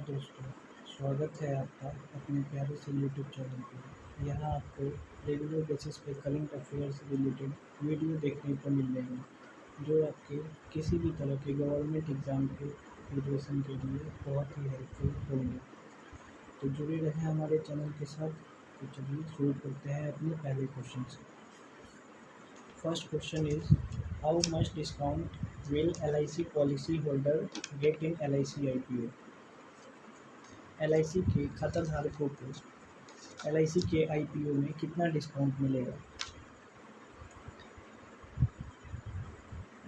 दोस्तों, स्वागत है आपका अपने प्यारे से यूट्यूब चैनल पर। यहाँ आपको रेगुलर बेसिस पे करंट अफेयर से रिलेटेड वीडियो देखने को मिलेंगे, जो आपके किसी भी तरह के गवर्नमेंट एग्ज़ाम के प्रिपरेशन के लिए बहुत ही हेल्पफुल होंगे। तो जुड़े रहें हमारे चैनल के साथ। तो चलिए शुरू करते हैं अपने पहले क्वेश्चन से। First question is, how much discount will LIC policy holder get in LIC IPO? LIC के खाता धारकों को LIC के IPO में कितना डिस्काउंट मिलेगा?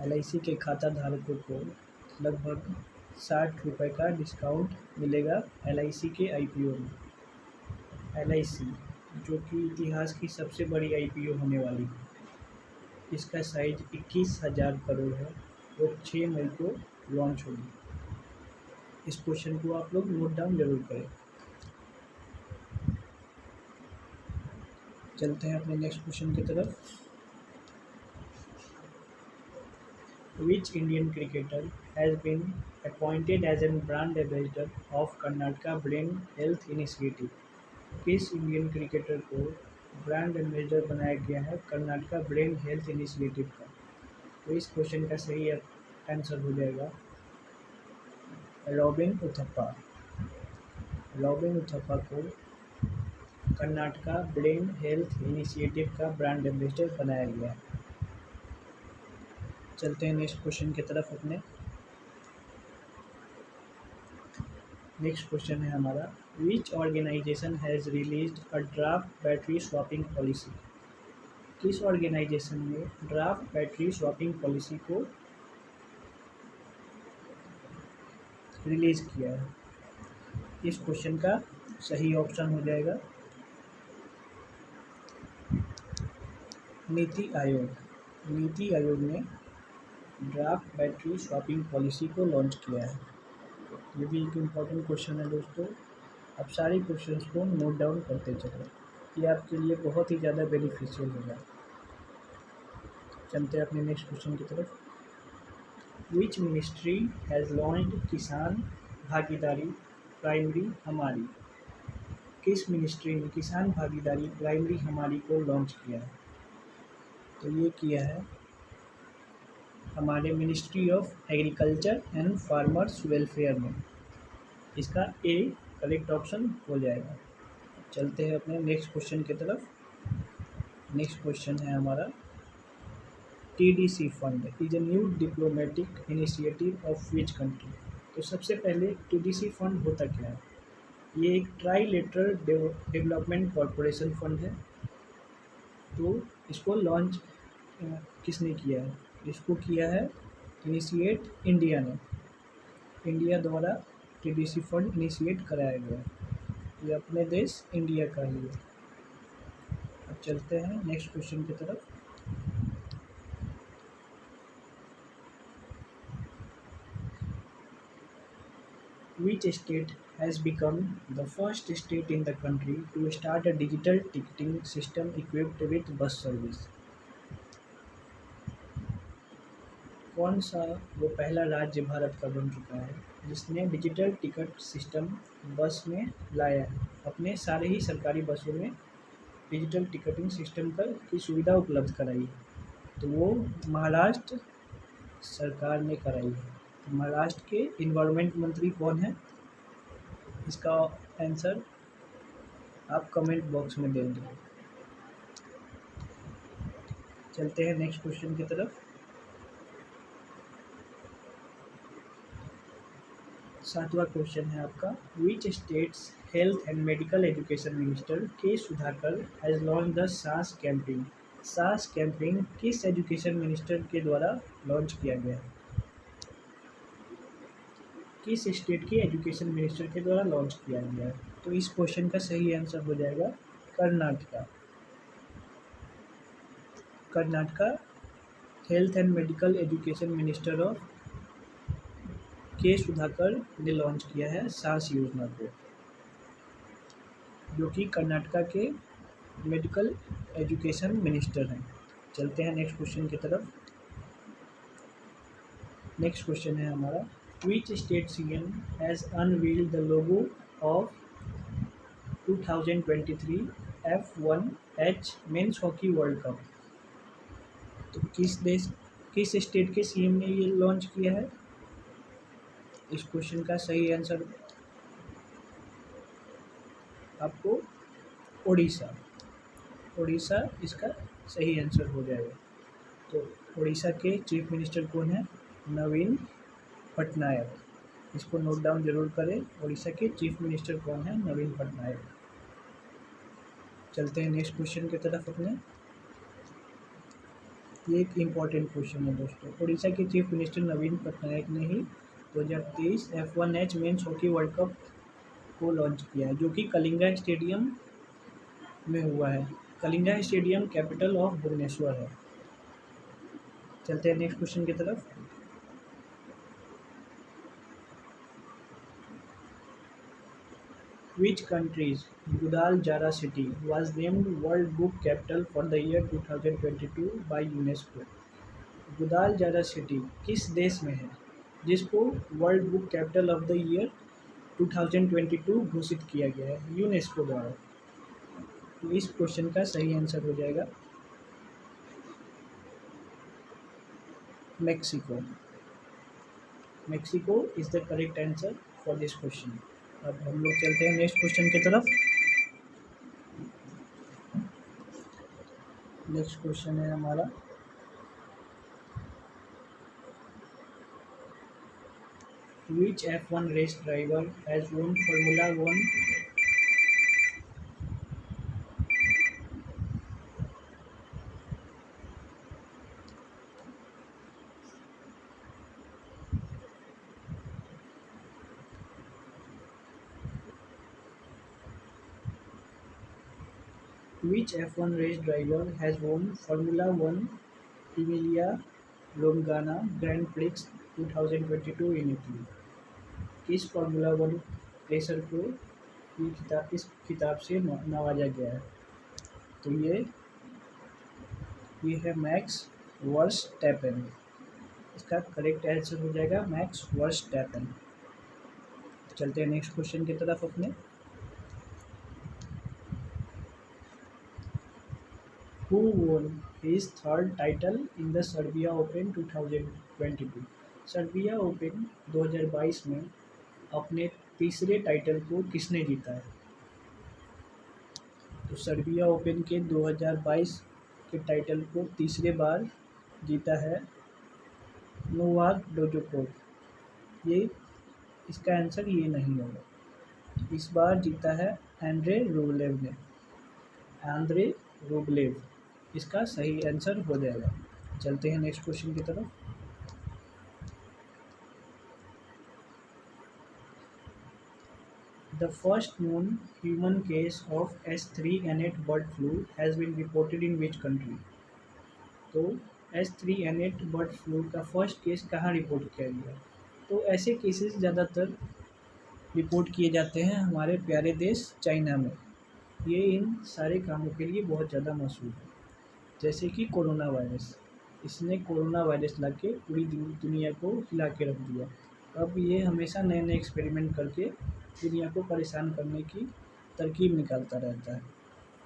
LIC के खाता धारकों को लगभग 60 रुपये का डिस्काउंट मिलेगा LIC के IPO में। LIC जो कि इतिहास की सबसे बड़ी IPO होने वाली है, इसका साइज 21,000 करोड़ है और 6 मई को लॉन्च होगी। इस क्वेश्चन को आप लोग नोट डाउन जरूर करें। चलते हैं अपने नेक्स्ट क्वेश्चन की तरफ। Which Indian cricketer has been appointed as a brand ambassador of Karnataka Brain Health Initiative? किस इंडियन क्रिकेटर को ब्रांड एम्बेसडर बनाया गया है कर्नाटका ब्रेन हेल्थ इनिशिएटिव का? तो इस क्वेश्चन का सही आंसर हो जाएगा रॉबिन उथप्पा। रॉबिन उथप्पा को कर्नाटका ब्रेन हेल्थ इनिशिएटिव का ब्रांड एम्बेसडर बनाया गया है। चलते हैं नेक्स्ट क्वेश्चन की तरफ अपने। नेक्स्ट क्वेश्चन है हमारा, which organisation has released a draft battery swapping policy? किस ऑर्गेनाइजेशन ने ड्राफ्ट बैटरी स्वैपिंग पॉलिसी को रिलीज किया है? इस क्वेश्चन का सही ऑप्शन हो जाएगा नीति आयोग। नीति आयोग ने ड्राफ्ट बैटरी स्वैपिंग पॉलिसी को लॉन्च किया है। ये भी एक इम्पॉर्टेंट क्वेश्चन है दोस्तों। आप सारे क्वेश्चंस को नोट डाउन करते चलें, ये आपके लिए बहुत ही ज़्यादा बेनिफिशियल होगा। चलते हैं अपने नेक्स्ट क्वेश्चन की तरफ। विच मिनिस्ट्री हैज़ लॉन्च्ड किसान भागीदारी प्राइमरी हमारी? किस मिनिस्ट्री ने किसान भागीदारी प्राइमरी हमारी को लॉन्च किया है? तो ये किया है हमारे ministry of agriculture and farmers welfare में। इसका ए करेक्ट ऑप्शन हो जाएगा। चलते हैं अपने नेक्स्ट क्वेश्चन की तरफ। नेक्स्ट क्वेश्चन है हमारा, TDC fund is a new diplomatic initiative of which country? तो सबसे पहले TDC फंड होता क्या है? ये एक ट्राईलेटरल डेवलपमेंट कॉरपोरेशन फंड है। तो इसको लॉन्च किसने किया है? इसको किया है इनिशिएट इंडिया ने। इंडिया द्वारा TDC फंड इनिशिएट कराया गया। ये अपने देश इंडिया का ही है। अब चलते हैं नेक्स्ट क्वेश्चन की तरफ। Which state has become the first state in the country to start a digital ticketing system equipped with bus service? कौन सा वो पहला राज्य भारत का बन चुका है जिसने डिजिटल टिकट सिस्टम बस में लाया है? अपने सारे ही सरकारी बसों में डिजिटल टिकटिंग सिस्टम की सुविधा उपलब्ध कराई है। तो वो महाराष्ट्र सरकार ने कराई है। तो महाराष्ट्र के इन्वायरमेंट मंत्री कौन है? इसका आंसर आप कमेंट बॉक्स में देंगे। चलते हैं नेक्स्ट क्वेश्चन की तरफ। सातवां क्वेश्चन है आपका, which states health and medical education minister के सुधाकर हैज़ लॉन्च द सास कैंपिंग? सास कैंपिंग किस एजुकेशन मिनिस्टर के द्वारा लॉन्च किया गया है? किस स्टेट के एजुकेशन मिनिस्टर के द्वारा लॉन्च किया गया है? तो इस क्वेश्चन का सही आंसर हो जाएगा Karnataka. Karnataka health and medical education minister of के सुधाकर ने लॉन्च किया है सास योजना को, जो कि कर्नाटका के मेडिकल एजुकेशन मिनिस्टर हैं। चलते हैं नेक्स्ट क्वेश्चन की तरफ। नेक्स्ट क्वेश्चन है हमारा, Which state CM has unveiled the logo of 2023 F1H men's hockey world cup? तो किस स्टेट के सीएम ने ये लॉन्च किया है? इस क्वेश्चन का सही आंसर आपको उड़ीसा। उड़ीसा इसका सही आंसर हो जाएगा। तो उड़ीसा के चीफ मिनिस्टर कौन है? नवीन पटनायक। इसको नोट डाउन जरूर करें, उड़ीसा के चीफ मिनिस्टर कौन है? नवीन पटनायक। चलते हैं नेक्स्ट क्वेश्चन की तरफ अपने। ये एक इम्पॉर्टेंट क्वेश्चन है दोस्तों। उड़ीसा के चीफ मिनिस्टर नवीन पटनायक ने ही 2023 F1H men's hockey world cup को लॉन्च किया है, जो कि कलिंगा स्टेडियम में हुआ है। Kalinga stadium capital of Bhubaneswar है। चलते हैं नेक्स्ट क्वेश्चन की तरफ। Which country's Guadalajara city was named World Book Capital for the year 2022 by UNESCO? गुदालजारा city किस देश में है जिसको world book capital of the year 2022 घोषित किया गया है यूनेस्को द्वारा? तो इस क्वेश्चन का सही आंसर हो जाएगा Mexico. Mexico is the correct answer for this question. अब हम लोग चलते हैं नेक्स्ट क्वेश्चन की तरफ। नेक्स्ट क्वेश्चन है हमारा, Which F1 race driver has won Formula One? Which F1 race driver has won Formula One Emilia Romagna Grand Prix 2022 in Italy? किस फार्मूला वन रेसर को इस खिताब से नवाजा गया है? तो ये है मैक्स वर्स्टैपेन। इसका करेक्ट आंसर हो जाएगा मैक्स वर्स्टैपेन। चलते हैं नेक्स्ट क्वेश्चन की तरफ अपने। Who won his third title in the Serbia Open 2022? Serbia open 2022 में अपने तीसरे टाइटल को किसने जीता है? तो सर्बिया ओपन के 2022 के टाइटल को तीसरे बार जीता है नोवाक जोकोविच। ये इसका आंसर ये नहीं होगा। इस बार जीता है आंद्रे रूबलेव ने। आंद्रे रूबलेव इसका सही आंसर हो जाएगा। चलते हैं नेक्स्ट क्वेश्चन की तरफ। The first known human case of H3N8 bird flu has been reported in which country? तो H3N8 बर्ड फ्लू का फर्स्ट केस कहाँ रिपोर्ट किया गया? तो ऐसे केसेस ज़्यादातर रिपोर्ट किए जाते हैं हमारे प्यारे देश चाइना में। ये इन सारे कामों के लिए बहुत ज़्यादा मशहूर है। जैसे कि कोरोना वायरस, इसने कोरोना वायरस ला के पूरी दुनिया को हिला के रख दिया। अब ये हमेशा नए नए एक्सपेरिमेंट करके दुनिया को परेशान करने की तरकीब निकालता रहता है।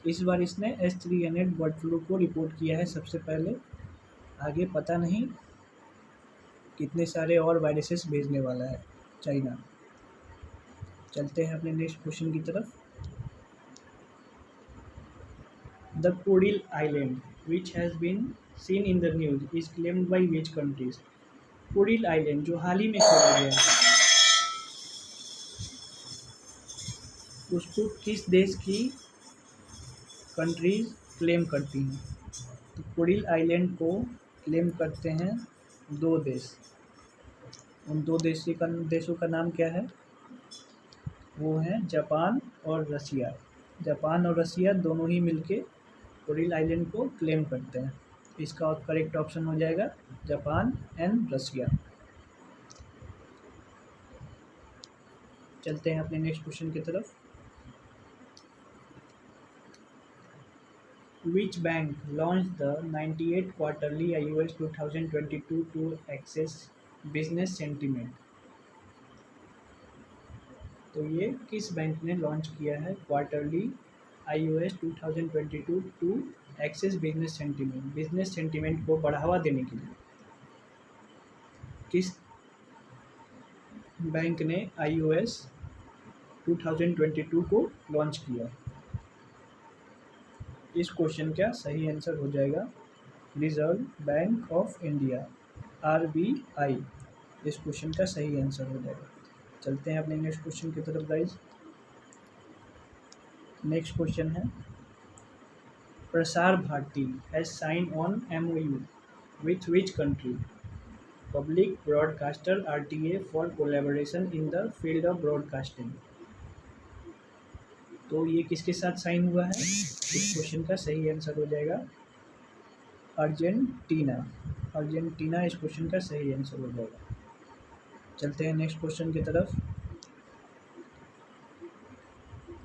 इस बार इसने H3N8 बर्ड फ्लू को रिपोर्ट किया है सबसे पहले। आगे पता नहीं कितने सारे और वायरसेस भेजने वाला है चाइना। चलते हैं अपने नेक्स्ट क्वेश्चन की तरफ। The Kuril island which has been seen in the news is claimed by which countries? Kuril island जो हाल ही में खोला गया है, उसको किस देश की कंट्रीज क्लेम करती हैं? तो कोरिल आइलैंड को क्लेम करते हैं दो देश। उन दो देशों का नाम क्या है? वो हैं जापान और रसिया। जापान और रसिया दोनों ही मिलके कोरिल आइलैंड को क्लेम करते हैं। इसका करेक्ट ऑप्शन हो जाएगा जापान एंड रसिया। चलते हैं अपने नेक्स्ट क्वेश्चन की तरफ। Which bank launched the 98th quarterly IOS 2022 to access business sentiment? तो ये किस बैंक ने लॉन्च किया है quarterly iOS 2022 to assess business sentiment को बढ़ावा देने के लिए किस बैंक ने iOS 2022 को लॉन्च किया? इस क्वेश्चन का सही आंसर हो जाएगा reserve bank of India, RBI। इस क्वेश्चन का सही आंसर हो जाएगा। चलते हैं अपने नेक्स्ट क्वेश्चन की तरफ गाइज। नेक्स्ट क्वेश्चन है Prasar Bharati has sign on MOU with which country? Public broadcaster RTA for collaboration in the field of broadcasting. तो ये किसके साथ साइन हुआ है? इस क्वेश्चन का सही आंसर हो जाएगा अर्जेंटीना। अर्जेंटीना इस क्वेश्चन का सही आंसर हो जाएगा। चलते हैं नेक्स्ट क्वेश्चन की तरफ।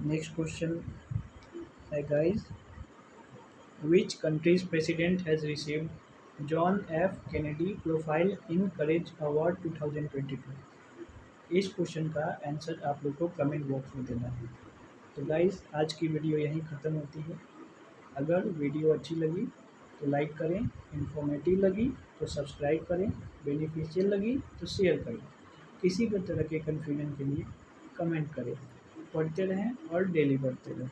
नेक्स्ट क्वेश्चन है guys, which countries president has received John F Kennedy profile in courage award 2022? इस क्वेश्चन का आंसर आप लोग को कमेंट बॉक्स में देना है। तो गाइस आज की वीडियो यहीं ख़त्म होती है। अगर वीडियो अच्छी लगी तो लाइक करें, इन्फॉर्मेटिव लगी तो सब्सक्राइब करें, बेनिफिशियल लगी तो शेयर करें। किसी भी तरह के कन्फ्यूजन के लिए कमेंट करें। पढ़ते रहें और डेली पढ़ते रहें।